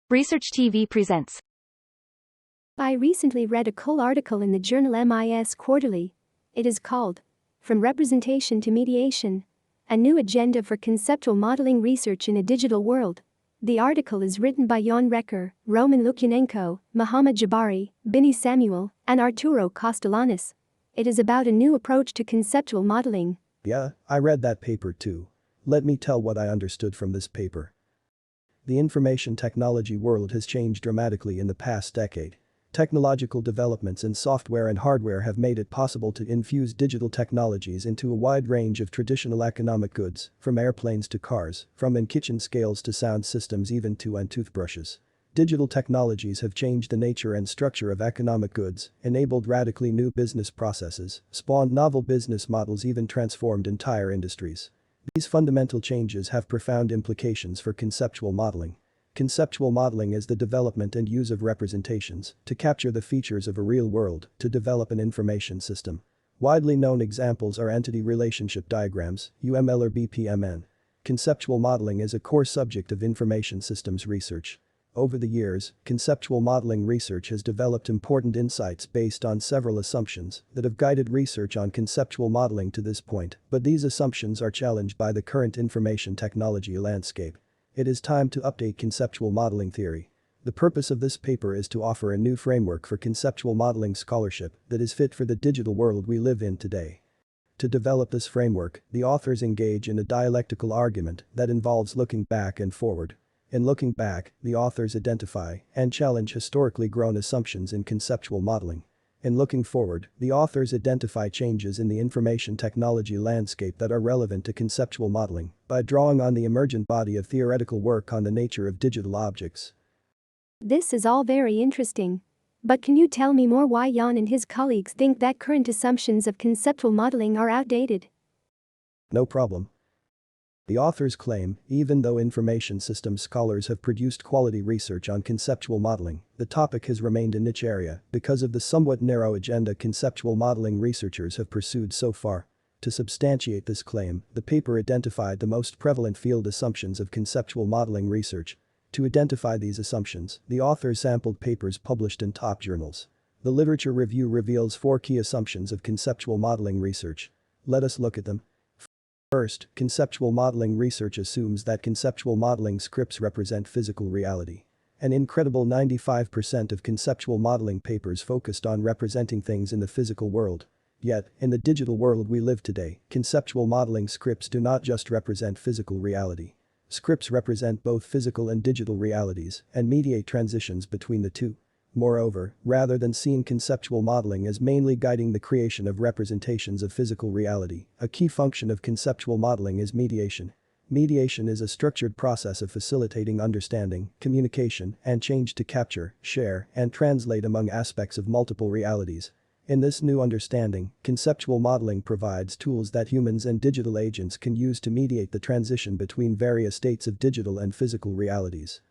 Research TV presents. I recently read a cool article in the journal MIS Quarterly. It is called From Representation to Mediation: A New Agenda for Conceptual Modeling Research in a Digital World. The article is written by Jan Recker, Roman Lukyanenko, Mohammad Jabari, Binny Samuel, and Arturo Castellanos. It is about a new approach to conceptual modeling. Yeah, I read that paper too. Let me tell what I understood from this paper. The information technology world has changed dramatically in the past decade. Technological developments in software and hardware have made it possible to infuse digital technologies into a wide range of traditional economic goods, from airplanes to cars, from in-kitchen scales to sound systems, even to toothbrushes. Digital technologies have changed the nature and structure of economic goods, enabled radically new business processes, spawned novel business models, even transformed entire industries. These fundamental changes have profound implications for conceptual modeling. Conceptual modeling is the development and use of representations to capture the features of a real world to develop an information system. Widely known examples are entity relationship diagrams, UML or BPMN. Conceptual modeling is a core subject of information systems research. Over the years, conceptual modeling research has developed important insights based on several assumptions that have guided research on conceptual modeling to this point, but these assumptions are challenged by the current information technology landscape. It is time to update conceptual modeling theory. The purpose of this paper is to offer a new framework for conceptual modeling scholarship that is fit for the digital world we live in today. To develop this framework, the authors engage in a dialectical argument that involves looking back and forward. In looking back, the authors identify and challenge historically grown assumptions in conceptual modeling. In looking forward, the authors identify changes in the information technology landscape that are relevant to conceptual modeling by drawing on the emergent body of theoretical work on the nature of digital objects. This is all very interesting. But can you tell me more why Jan and his colleagues think that current assumptions of conceptual modeling are outdated? No problem. The authors claim, even though information systems scholars have produced quality research on conceptual modeling, the topic has remained a niche area because of the somewhat narrow agenda conceptual modeling researchers have pursued so far. To substantiate this claim, the paper identified the most prevalent field assumptions of conceptual modeling research. To identify these assumptions, the authors sampled papers published in top journals. The literature review reveals 4 key assumptions of conceptual modeling research. Let us look at them. First, conceptual modeling research assumes that conceptual modeling scripts represent physical reality. An incredible 95% of conceptual modeling papers focused on representing things in the physical world. Yet, in the digital world we live today, conceptual modeling scripts do not just represent physical reality. Scripts represent both physical and digital realities and mediate transitions between the two. Moreover, rather than seeing conceptual modeling as mainly guiding the creation of representations of physical reality, a key function of conceptual modeling is mediation. Mediation is a structured process of facilitating understanding, communication, and change to capture, share, and translate among aspects of multiple realities. In this new understanding, conceptual modeling provides tools that humans and digital agents can use to mediate the transition between various states of digital and physical realities.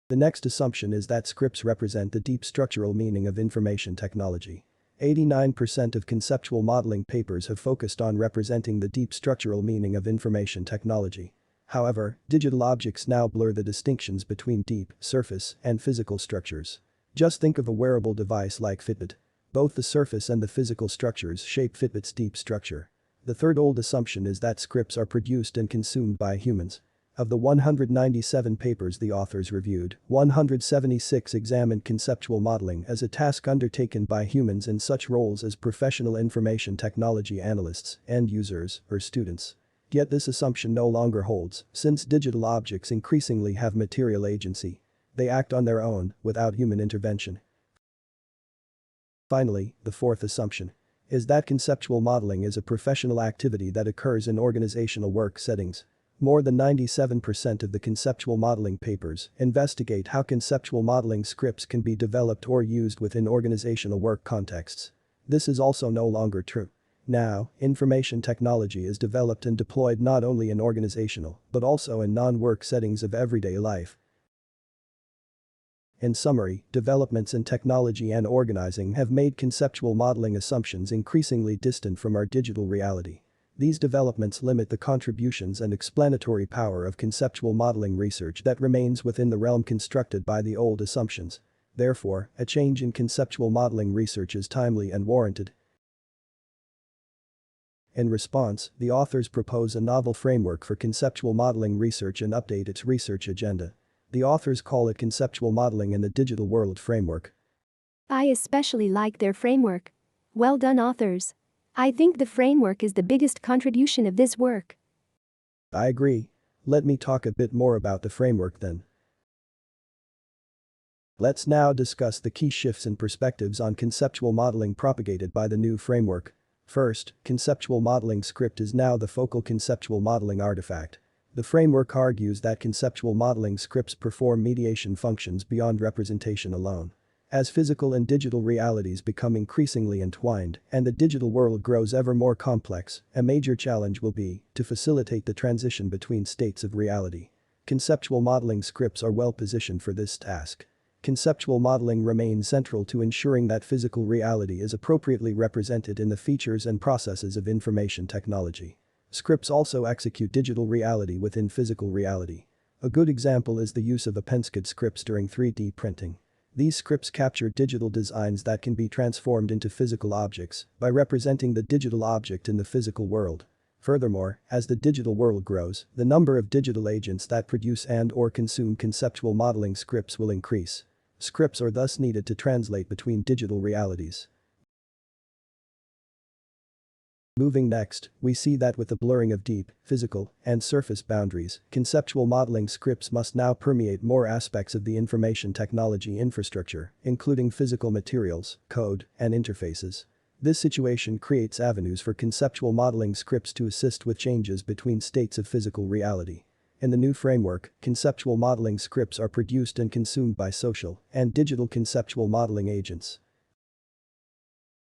The next assumption is that scripts represent the deep structural meaning of information technology. 89% of conceptual modeling papers have focused on representing the deep structural meaning of information technology. However, digital objects now blur the distinctions between deep, surface, and physical structures. Just think of a wearable device like Fitbit. Both the surface and the physical structures shape Fitbit's deep structure. The third old assumption is that scripts are produced and consumed by humans. Of the 197 papers the authors reviewed, 176 examined conceptual modeling as a task undertaken by humans in such roles as professional information technology analysts, end users, or students. Yet this assumption no longer holds, since digital objects increasingly have material agency. They act on their own, without human intervention. Finally, the fourth assumption is that conceptual modeling is a professional activity that occurs in organizational work settings. More than 97% of the conceptual modeling papers investigate how conceptual modeling scripts can be developed or used within organizational work contexts. This is also no longer true. Now, information technology is developed and deployed not only in organizational, but also in non-work settings of everyday life. In summary, developments in technology and organizing have made conceptual modeling assumptions increasingly distant from our digital reality. These developments limit the contributions and explanatory power of conceptual modeling research that remains within the realm constructed by the old assumptions. Therefore, a change in conceptual modeling research is timely and warranted. In response, the authors propose a novel framework for conceptual modeling research and update its research agenda. The authors call it Conceptual Modeling in the Digital World Framework. I especially like their framework. Well done, authors. I think the framework is the biggest contribution of this work. I agree. Let me talk a bit more about the framework then. Let's now discuss the key shifts in perspectives on conceptual modeling propagated by the new framework. First, conceptual modeling script is now the focal conceptual modeling artifact. The framework argues that conceptual modeling scripts perform mediation functions beyond representation alone. As physical and digital realities become increasingly entwined and the digital world grows ever more complex, a major challenge will be to facilitate the transition between states of reality. Conceptual modeling scripts are well positioned for this task. Conceptual modeling remains central to ensuring that physical reality is appropriately represented in the features and processes of information technology. Scripts also execute digital reality within physical reality. A good example is the use of OpenSCAD scripts during 3D printing. These scripts capture digital designs that can be transformed into physical objects by representing the digital object in the physical world. Furthermore, as the digital world grows, the number of digital agents that produce and/or consume conceptual modeling scripts will increase. Scripts are thus needed to translate between digital realities. Moving next, we see that with the blurring of deep, physical, and surface boundaries, conceptual modeling scripts must now permeate more aspects of the information technology infrastructure, including physical materials, code, and interfaces. This situation creates avenues for conceptual modeling scripts to assist with changes between states of physical reality. In the new framework, conceptual modeling scripts are produced and consumed by social and digital conceptual modeling agents.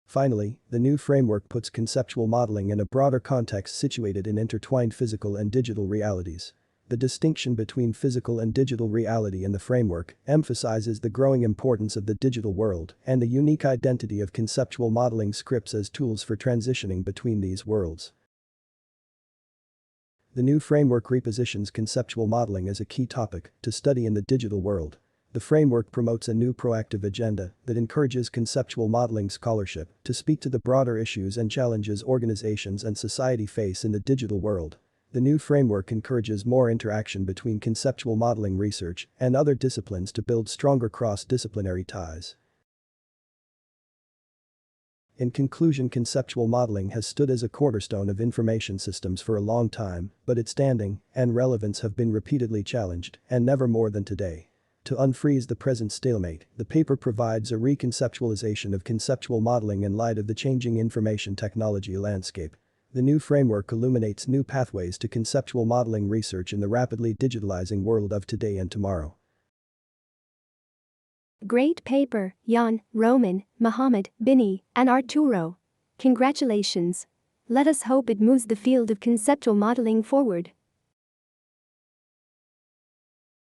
Finally, the new framework puts conceptual modeling in a broader context situated in intertwined physical and digital realities. The distinction between physical and digital reality in the framework emphasizes the growing importance of the digital world and the unique identity of conceptual modeling scripts as tools for transitioning between these worlds. The new framework repositions conceptual modeling as a key topic to study in the digital world. The framework promotes a new proactive agenda that encourages conceptual modeling scholarship to speak to the broader issues and challenges organizations and society face in the digital world. The new framework encourages more interaction between conceptual modeling research and other disciplines to build stronger cross-disciplinary ties. In conclusion, conceptual modeling has stood as a cornerstone of information systems for a long time, but its standing and relevance have been repeatedly challenged, and never more than today. To unfreeze the present stalemate, the paper provides a reconceptualization of conceptual modeling in light of the changing information technology landscape. The new framework illuminates new pathways to conceptual modeling research in the rapidly digitalizing world of today and tomorrow. Great paper, Jan, Roman, Mohammed, Binny, and Arturo. Congratulations. Let us hope it moves the field of conceptual modeling forward.